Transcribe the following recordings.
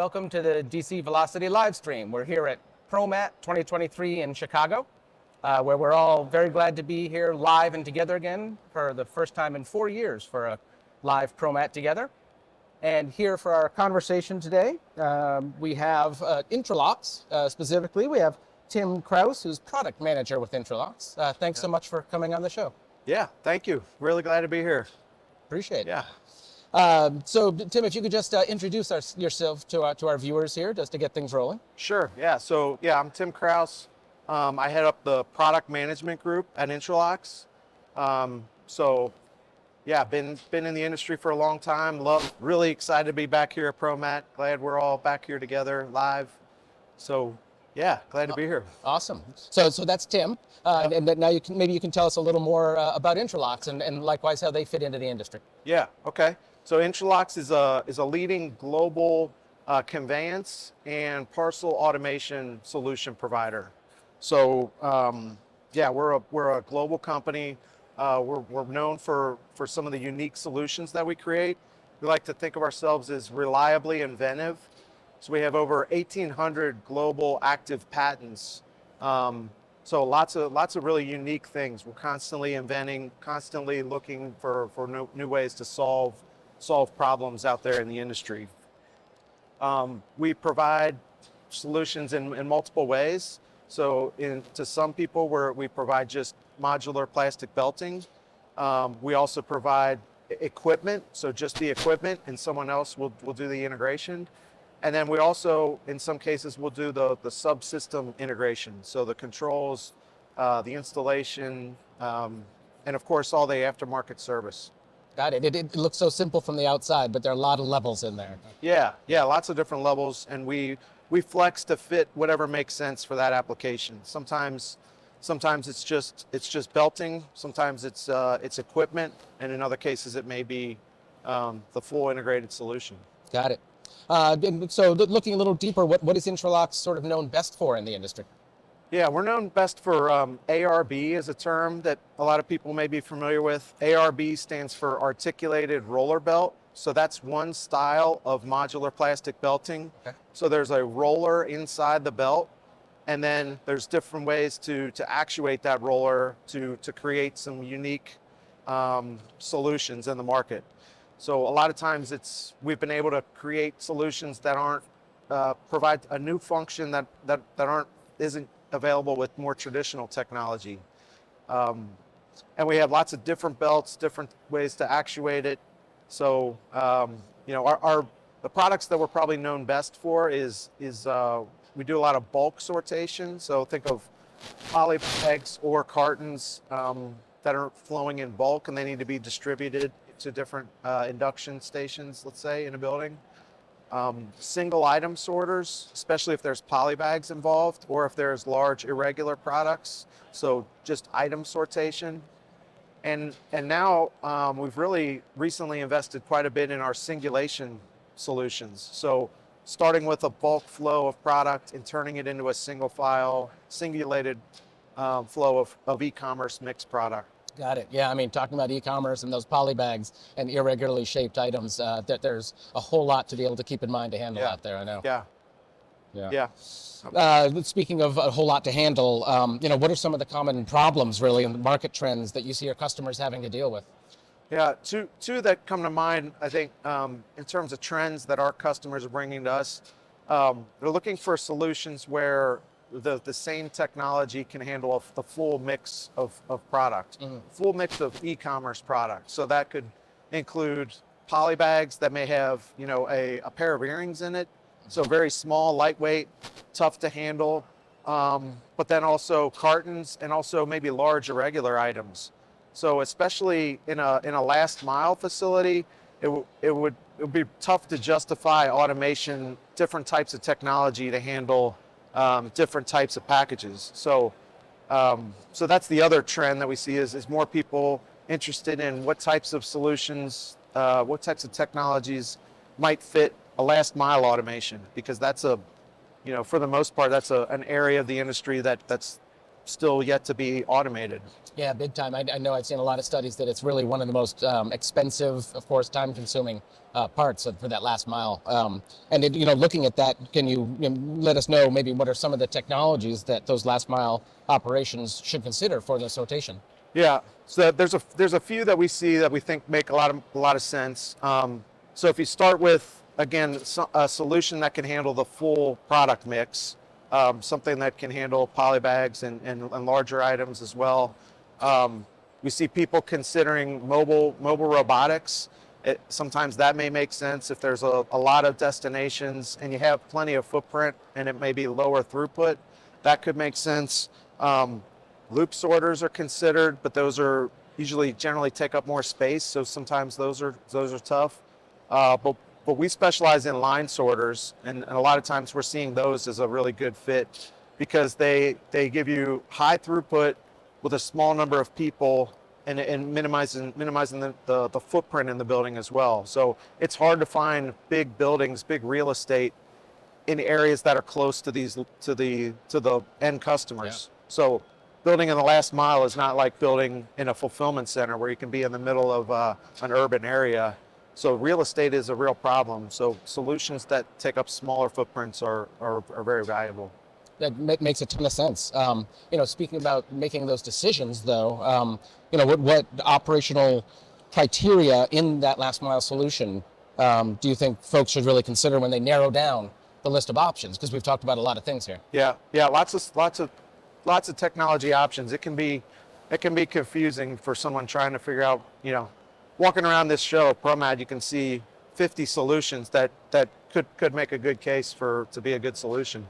Welcome to the DC Velocity live stream. We're here at ProMat 2023 in Chicago, where we're all very glad to be here live and together again for the first time in 4 years for a live ProMat together. And here for our conversation today, we have Intralox. Specifically, we have Tim Kraus, who's product manager with Intralox. Thanks so much for coming on the show. Yeah, thank you. Really glad to be here. Appreciate it. Yeah. So, Tim, if you could just introduce yourself to our viewers here, just to get things rolling. Sure. Yeah. So, I'm Tim Kraus. I head up the product management group at Intralox. Been in the industry for a long time. Really excited to be back here at ProMat. Glad we're all back here together live. So, yeah, glad to be here. Awesome. So that's Tim. And now maybe you can tell us a little more about Intralox and likewise how they fit into the industry. Yeah. Okay. So Intralox is a leading global conveyance and parcel automation solution provider. So we're a global company. We're known for some of the unique solutions that we create. We like to think of ourselves as reliably inventive. So we have over 1,800 global active patents. So lots of really unique things. We're constantly inventing, constantly looking for new ways to solve problems out there in the industry. We provide solutions in multiple ways. So to some people, we provide just modular plastic belting. We also provide equipment, so just the equipment, and someone else will do the integration. And then we also, in some cases, will do the subsystem integration. So the controls, the installation, and of course, all the aftermarket service. Got it. It looks so simple from the outside, but there are a lot of levels in there. Yeah, lots of different levels, and we flex to fit whatever makes sense for that application. Sometimes it's just belting. Sometimes it's equipment, and in other cases, it may be the full integrated solution. Got it. So looking a little deeper, what is Intralox sort of known best for in the industry? Yeah, we're known best for ARB is a term that a lot of people may be familiar with. ARB stands for articulated roller belt. So that's one style of modular plastic belting. Okay. So there's a roller inside the belt, and then there's different ways to actuate that roller to create some unique solutions in the market. So a lot of times we've been able to create solutions that aren't provide a new function that isn't available with more traditional technology. And we have lots of different belts, different ways to actuate it. So the products that we're probably known best for is we do a lot of bulk sortation. So think of poly bags or cartons that are flowing in bulk, and they need to be distributed to different induction stations, let's say, in a building. Single item sorters, especially if there's poly bags involved or if there's large irregular products. So just item sortation. And now we've really recently invested quite a bit in our singulation solutions. So starting with a bulk flow of product and turning it into a single file, singulated flow of e-commerce mixed product. Got it. Yeah, I mean, talking about e-commerce and those poly bags and irregularly shaped items, there's a whole lot to be able to keep in mind to handle out there, I know. Yeah. Speaking of a whole lot to handle, what are some of the common problems really in the market trends that you see your customers having to deal with? Yeah, two that come to mind, I think, in terms of trends that our customers are bringing to us. They're looking for solutions where the same technology can handle the full mix of product, full mix of e-commerce products. So that could include poly bags that may have, a pair of earrings in it. So very small, lightweight, tough to handle. But then also cartons and also maybe large irregular items. So especially in a last mile facility, it would be tough to justify automation, different types of technology to handle different types of packages. So that's the other trend that we see is more people interested in what types of solutions, what types of technologies might fit a last mile automation, because that's for the most part, that's an area of the industry that's still yet to be automated. Yeah, big time. I know I've seen a lot of studies that it's really one of the most expensive, of course, time-consuming parts for that last mile. And looking at that, can you let us know maybe what are some of the technologies that those last mile operations should consider for the sortation? Yeah, so there's a few that we see that we think make a lot of sense. So if you start with, again, a solution that can handle the full product mix, something that can handle polybags and larger items as well. We see people considering mobile robotics. Sometimes that may make sense if there's a lot of destinations and you have plenty of footprint and it may be lower throughput. That could make sense. Loop sorters are considered, but those are generally take up more space, so sometimes those are tough. But we specialize in line sorters, and a lot of times we're seeing those as a really good fit because they give you high throughput with a small number of people and minimizing the footprint in the building as well. So it's hard to find big buildings, big real estate in areas that are close to the end customers. Yeah. So building in the last mile is not like building in a fulfillment center where you can be in the middle of an urban area. So real estate is a real problem. So solutions that take up smaller footprints are very valuable. That makes a ton of sense. Speaking about making those decisions, though, what operational criteria in that last mile solution do you think folks should really consider when they narrow down the list of options? Because we've talked about a lot of things here. Yeah, lots of technology options. It can be confusing for someone trying to figure out. Walking around this show, ProMat, you can see 50 solutions that could make a good case to be a good solution.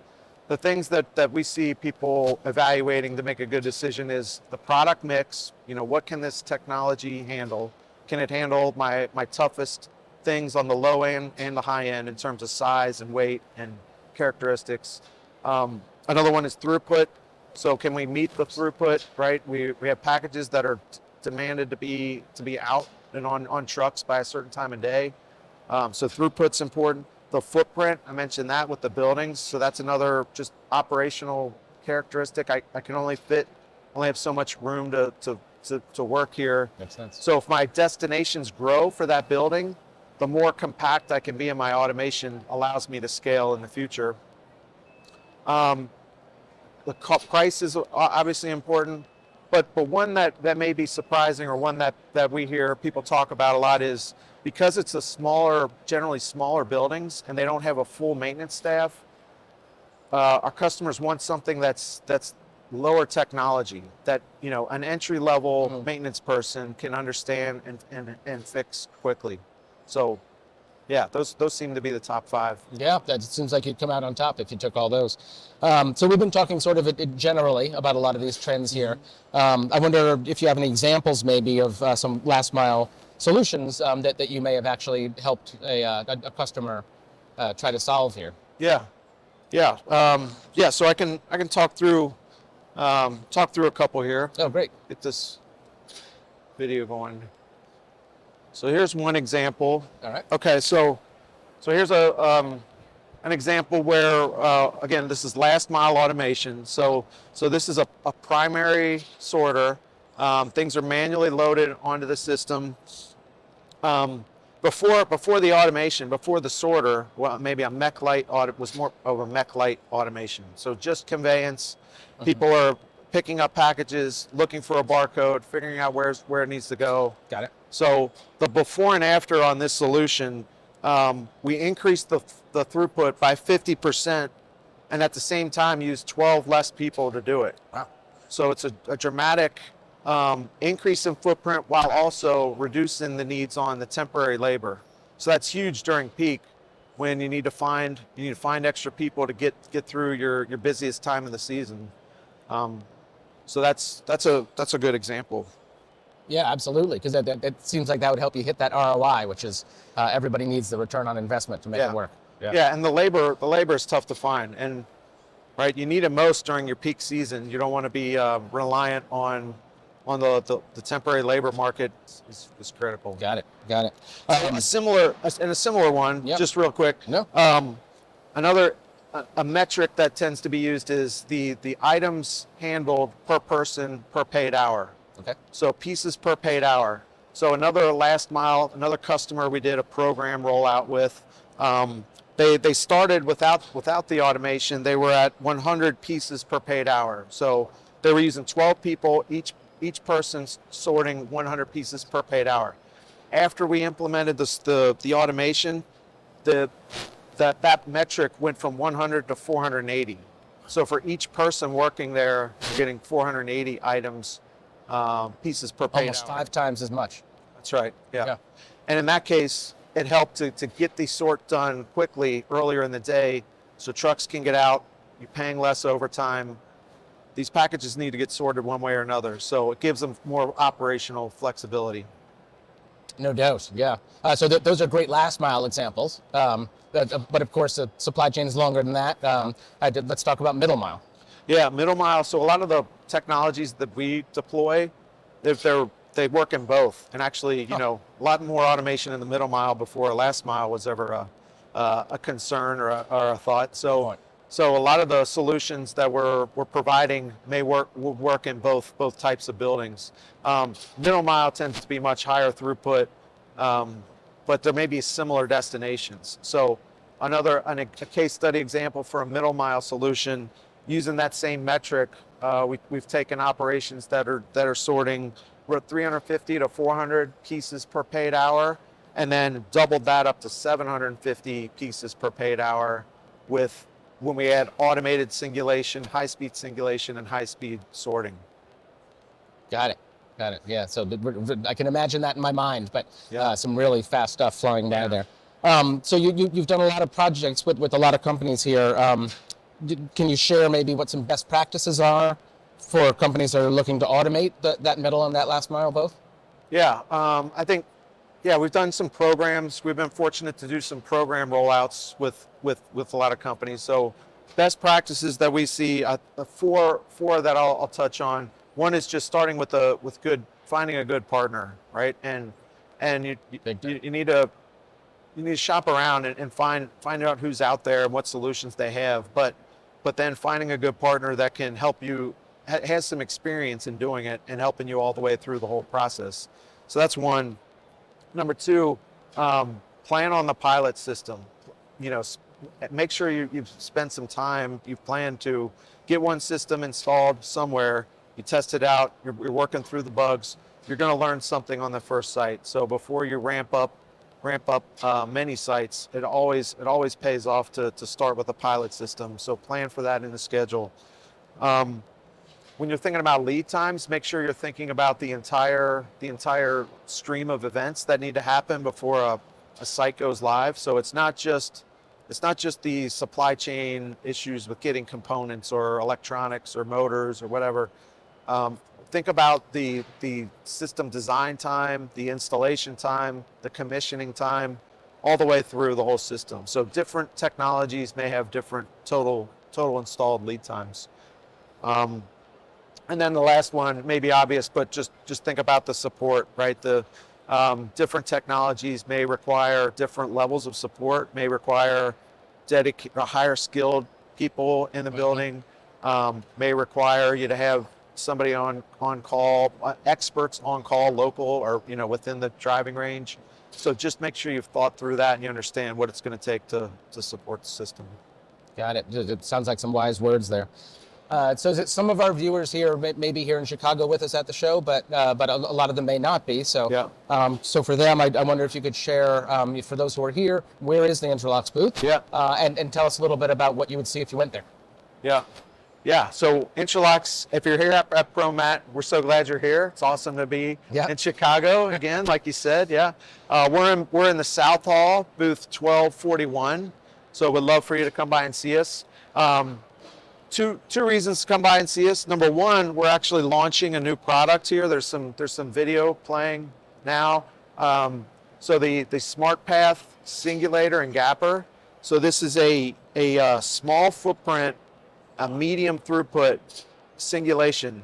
The things that we see people evaluating to make a good decision is the product mix. What can this technology handle? Can it handle my toughest things on the low end and the high end in terms of size and weight and characteristics? Another one is throughput. So can we meet the throughput, right? We have packages that are demanded to be out and on trucks by a certain time of day. So throughput's important. The footprint, I mentioned that with the buildings. So that's another just operational characteristic. I can only have so much room to work here. Makes sense. So if my destinations grow for that building, the more compact I can be in my automation allows me to scale in the future. The price is obviously important, but one that may be surprising, or one that we hear people talk about a lot, is because it's generally smaller buildings and they don't have a full maintenance staff. Our customers want something that's lower technology, that an entry-level maintenance person can understand and fix quickly. So yeah, those seem to be the top 5. Yeah, that seems like you'd come out on top if you took all those. So we've been talking sort of generally about a lot of these trends here. I wonder if you have any examples maybe of some last mile solutions that you may have actually helped a customer try to solve here. Yeah. So I can talk through a couple here. Oh, great. Get this video going. So here's one example. All right. Okay, so here's an example where again, this is last mile automation. So this is a primary sorter. Things are manually loaded onto the system. Before the automation, before the sorter, well, maybe a mech light audit was more of a mech light automation. So just conveyance. People are picking up packages, looking for a barcode, figuring out where it needs to go. Got it. So the before and after on this solution, we increased the throughput by 50%, and at the same time used 12 less people to do it. Wow. So it's a dramatic increase in footprint while also reducing the needs on the temporary labor. So that's huge during peak, when you need to find extra people to get through your busiest time of the season. So that's a good example. Yeah, absolutely, because it seems like that would help you hit that ROI, which is everybody needs the return on investment to make it work. Yeah, and the labor is tough to find, and right, you need it most during your peak season. You don't want to be reliant on the temporary labor market. Is critical. Got it. A similar one, Yep. just real quick. No. Another a metric that tends to be used is the items handled per person per paid hour. Okay. So pieces per paid hour. So another last mile, another customer we did a program rollout with. They started without the automation. They were at 100 pieces per paid hour. So they were using 12 people, each person sorting 100 pieces per paid hour. After we implemented the automation, that metric went from 100 to 480. So for each person working there, you're getting 480 items, pieces per paid Almost hour. 5 times as much. That's right. Yeah. Yeah. And in that case, it helped to get the sort done quickly earlier in the day, so trucks can get out. You're paying less overtime. These packages need to get sorted one way or another, so it gives them more operational flexibility. No doubt, yeah. So those are great last mile examples. But of course, the supply chain is longer than that. Let's talk about middle mile. Yeah, middle mile. So a lot of the technologies that we deploy, they work in both. And actually, a lot more automation in the middle mile before last mile was ever a concern or a thought. So a lot of the solutions that we're providing will work in both types of buildings. Middle mile tends to be much higher throughput, but there may be similar destinations. So a case study example for a middle mile solution, using that same metric, we've taken operations that are sorting 350 to 400 pieces per paid hour, and then doubled that up to 750 pieces per paid hour when we add automated singulation, high-speed singulation, and high-speed sorting. Got it. Yeah. So I can imagine that in my mind, but Yeah. some really fast stuff flowing by there. So you've done a lot of projects with a lot of companies here. Can you share maybe what some best practices are for companies that are looking to automate that middle and that last mile both? Yeah, I think, we've done some programs. We've been fortunate to do some program rollouts with a lot of companies. So best practices that we see, four that I'll touch on. One is just starting with finding a good partner, right? And you need to shop around and find out who's out there and what solutions they have. But then finding a good partner that can help you, has some experience in doing it and helping you all the way through the whole process. So that's one. Number two, plan on the pilot system. Make sure you've spent some time, you've planned to get one system installed somewhere, you test it out, you're working through the bugs, you're going to learn something on the first site. So before you ramp up many sites, it always pays off to start with a pilot system. So plan for that in the schedule. When you're thinking about lead times, make sure you're thinking about the entire stream of events that need to happen before a site goes live. So it's not just the supply chain issues with getting components or electronics or motors or whatever. Think about the system design time, the installation time, the commissioning time, all the way through the whole system. So different technologies may have different total installed lead times. And then the last one may be obvious, but just think about the support, right? The different technologies may require different levels of support, may require higher skilled people in the building, may require you to have somebody on call, experts on call, local or within the driving range. So just make sure you've thought through that and you understand what it's going to take to support the system. Got it. It sounds like some wise words there. So some of our viewers here may be here in Chicago with us at the show, but a lot of them may not be. So yeah. So for them, I wonder if you could share, for those who are here, where is the Intralox booth? Yeah. And tell us a little bit about what you would see if you went there. Yeah. So Intralox, if you're here at ProMat, we're so glad you're here. It's awesome to be in Chicago again, like you said. Yeah. We're in the South Hall, booth 1241. So we'd love for you to come by and see us. Two reasons to come by and see us. Number one, we're actually launching a new product here. There's some video playing now. So the SmartPath Singulator and Gapper. So this is a small footprint, a medium throughput singulation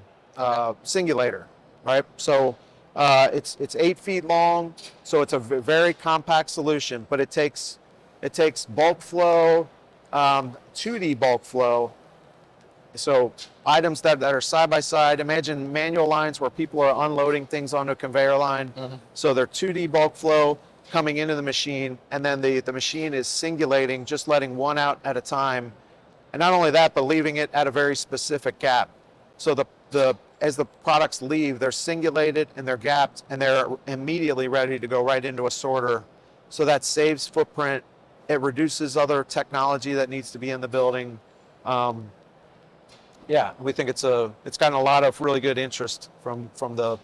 singulator, right? So it's 8 feet long. So it's a very compact solution, but it takes bulk flow, 2D bulk flow. So items that are side by side. Imagine manual lines where people are unloading things onto a conveyor line. So they're 2D bulk flow coming into the machine, and then the machine is singulating, just letting one out at a time. And not only that, but leaving it at a very specific gap. So as the products leave, they're singulated and they're gapped, and they're immediately ready to go right into a sorter. So that saves footprint. It reduces other technology that needs to be in the building. Yeah, we think it's gotten a lot of really good interest from the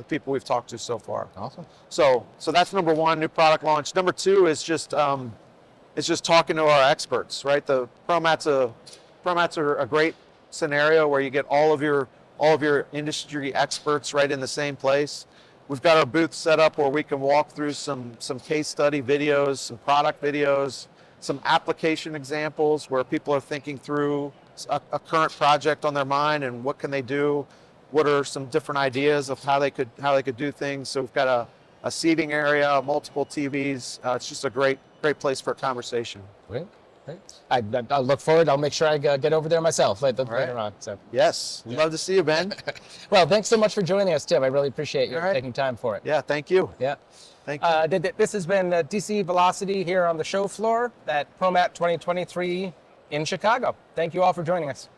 people we've talked to so far. Awesome. So that's number one, new product launch. Number two is just talking to our experts, right? The ProMats are a great scenario where you get all of your industry experts right in the same place. We've got our booth set up where we can walk through some case study videos, some product videos, some application examples where people are thinking through a current project on their mind and what can they do, what are some different ideas of how they could do things. So we've got a seating area, multiple TVs. It's just a great place for a conversation. Great. I look forward. I'll make sure I get over there myself later on. So yes, we'd love to see you, Ben. Well, thanks so much for joining us, Tim. I really appreciate you taking time for it. Yeah, thank you. Yeah. Thank you. This has been DC Velocity here on the show floor at ProMat 2023 in Chicago. Thank you all for joining us.